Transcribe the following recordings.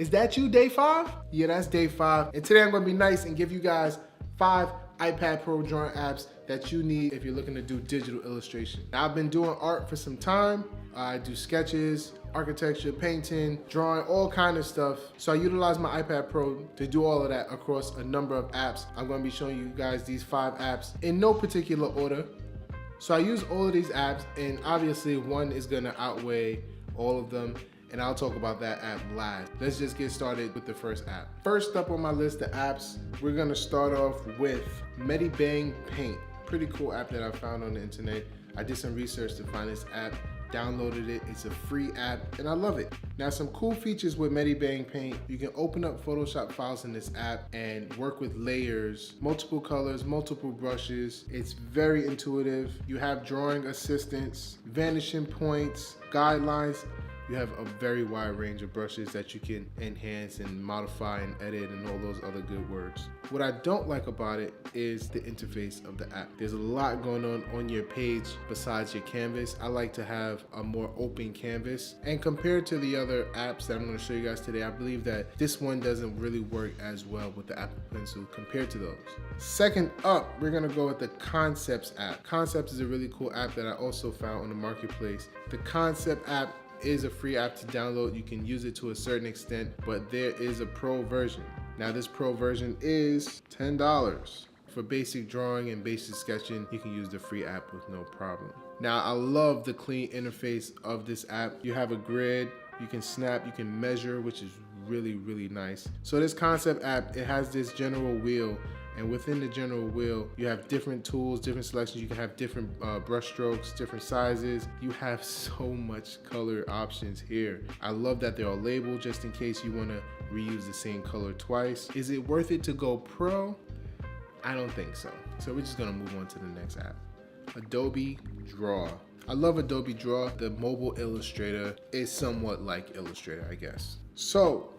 Is that you, day 5? Yeah, that's day 5. And today I'm gonna be nice and give you guys 5 iPad Pro drawing apps that you need if you're looking to do digital illustration. Now, I've been doing art for some time. I do sketches, architecture, painting, drawing, all kind of stuff. So I utilize my iPad Pro to do all of that across a number of apps. I'm gonna be showing you guys these 5 apps in no particular order. So I use all of these apps, and obviously one is gonna outweigh all of them, and I'll talk about that app last. Let's just get started with the first app. First up on my list of apps, we're gonna start off with Medipaint. Pretty cool app that I found on the internet. I did some research to find this app, downloaded it. It's a free app and I love it. Now, some cool features with Medipaint: you can open up Photoshop files in this app and work with layers, multiple colors, multiple brushes. It's very intuitive. You have drawing assistance, vanishing points, guidelines. You have a very wide range of brushes that you can enhance and modify and edit and all those other good words. What I don't like about it is the interface of the app. There's a lot going on your page besides your canvas. I like to have a more open canvas. And compared to the other apps that I'm going to show you guys today, I believe that this one doesn't really work as well with the Apple Pencil compared to those. Second up, we're going to go with the Concepts app. Concepts is a really cool app that I also found on the marketplace. The Concept app is a free app to download. You can use it to a certain extent, but there is a pro version. Now, this pro version is $10. For basic drawing and basic sketching, you can use the free app with no problem. Now, I love the clean interface of this app. You have a grid, you can snap, you can measure, which is really, really nice. So this Concept app, it has this general wheel, and within the general wheel, you have different tools, different selections. You can have different brush strokes, different sizes. You have so much color options here. I love that they're all labeled just in case you want to reuse the same color twice. Is it worth it to go pro? I don't think so. So we're just gonna move on to the next app. Adobe Draw. I love Adobe Draw. The mobile Illustrator is somewhat like Illustrator, I guess. So,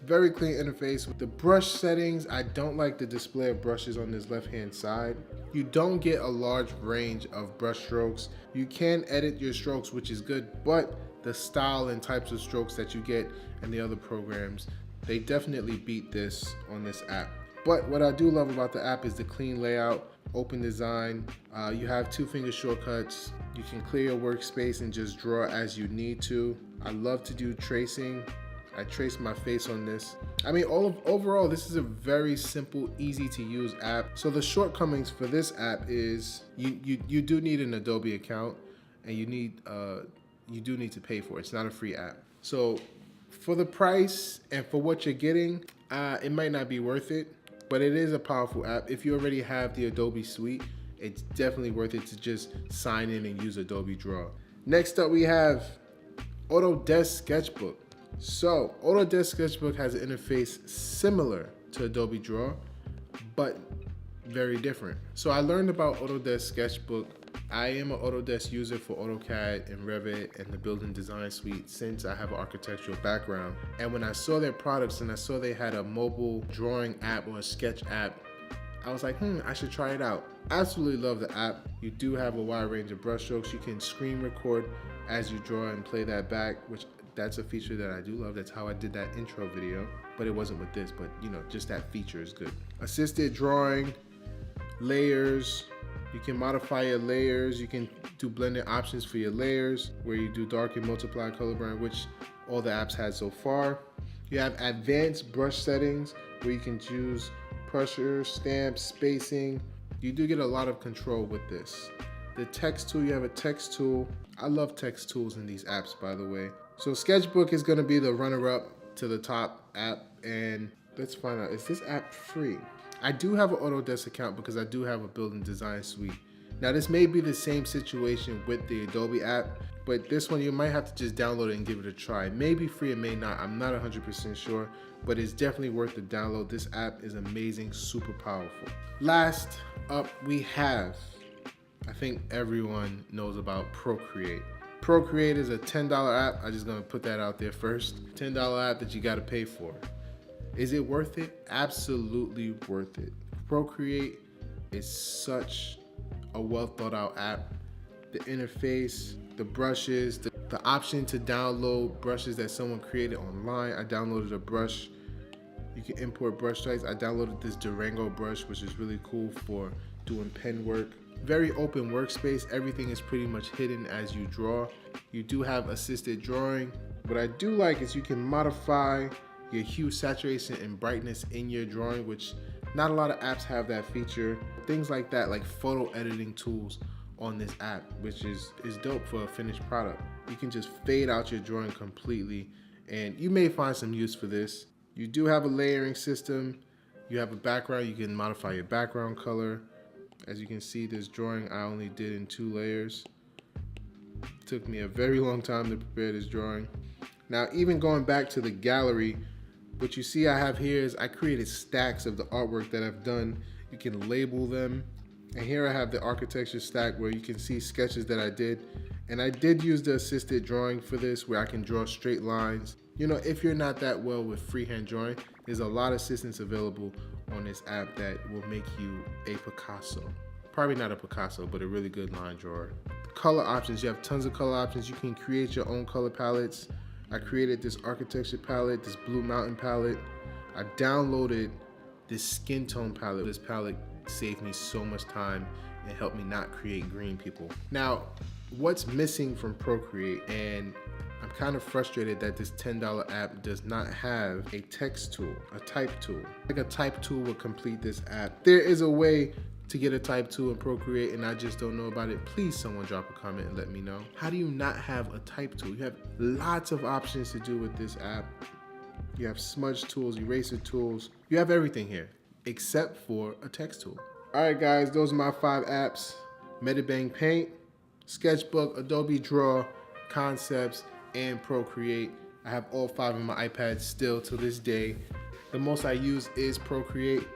very clean interface. With the brush settings, I don't like the display of brushes on this left-hand side. You don't get a large range of brush strokes. You can edit your strokes, which is good, but the style and types of strokes that you get in the other programs, they definitely beat this on this app. But what I do love about the app is the clean layout, open design. You have 2-finger shortcuts. You can clear your workspace and just draw as you need to. I love to do tracing. I traced my face on this. I mean, overall, this is a very simple, easy to use app. So the shortcomings for this app is you do need an Adobe account, and you do need to pay for it. It's not a free app. So for the price and for what you're getting, it might not be worth it, but it is a powerful app. If you already have the Adobe suite, it's definitely worth it to just sign in and use Adobe Draw. Next up, we have Autodesk Sketchbook. So Autodesk Sketchbook has an interface similar to Adobe Draw, but very different. So I learned about Autodesk Sketchbook. I am an Autodesk user for AutoCAD and Revit and the building design suite since I have an architectural background. And when I saw their products and I saw they had a mobile drawing app or a sketch app, I was like, I should try it out. Absolutely love the app. You do have a wide range of brush strokes. You can screen record as you draw and play that back, which that's a feature that I do love. That's how I did that intro video, but it wasn't with this, but you know, just that feature is good. Assisted drawing, layers. You can modify your layers. You can do blending options for your layers where you do dark and multiply color brand, which all the apps had so far. You have advanced brush settings where you can choose pressure, stamp, spacing. You do get a lot of control with this. The text tool, you have a text tool. I love text tools in these apps, by the way. So Sketchbook is gonna be the runner-up to the top app, and let's find out, is this app free? I do have an Autodesk account because I do have a building design suite. Now this may be the same situation with the Adobe app, but this one you might have to just download it and give it a try. It may be free, it may not, I'm not 100% sure, but it's definitely worth the download. This app is amazing, super powerful. Last up we have, I think everyone knows about Procreate. Procreate is a $10 app. I'm just gonna put that out there first. $10 app that you gotta pay for. Is it worth it? Absolutely worth it. Procreate is such a well thought out app. The interface, the brushes, the option to download brushes that someone created online. I downloaded a brush. You can import brush strikes. I downloaded this Durango brush, which is really cool for doing pen work. Very open workspace. Everything is pretty much hidden as you draw. You do have assisted drawing. What I do like is you can modify your hue, saturation, and brightness in your drawing, which not a lot of apps have that feature. Things like that, like photo editing tools on this app, which is dope for a finished product. You can just fade out your drawing completely, and you may find some use for this. You do have a layering system. You have a background. You can modify your background color. As you can see, this drawing I only did in 2 layers. It took me a very long time to prepare this drawing. Now, even going back to the gallery, what you see I have here is I created stacks of the artwork that I've done. You can label them. And here I have the architecture stack where you can see sketches that I did. And I did use the assisted drawing for this, where I can draw straight lines. You know, if you're not that well with freehand drawing, there's a lot of assistance available on this app that will make you a Picasso. Probably not a Picasso, but a really good line drawer. Color options, you have tons of color options. You can create your own color palettes. I created this architecture palette, this Blue Mountain palette. I downloaded this skin tone palette. This palette saved me so much time and helped me not create green people. Now, what's missing from Procreate, and I'm kind of frustrated that this $10 app does not have a text tool, a type tool. Like a type tool would complete this app. There is a way to get a type tool in Procreate, and I just don't know about it. Please someone drop a comment and let me know. How do you not have a type tool? You have lots of options to do with this app. You have smudge tools, eraser tools. You have everything here except for a text tool. All right, guys, those are my 5 apps: Medipaint, Sketchbook, Adobe Draw, Concepts, and Procreate. I have all 5 on my iPad still to this day. The most I use is Procreate.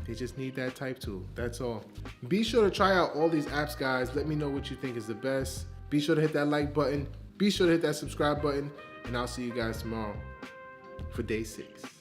They just need that type tool, that's all. Be sure to try out all these apps, guys. Let me know what you think is the best. Be sure to hit that like button. Be sure to hit that subscribe button, and I'll see you guys tomorrow for day 6.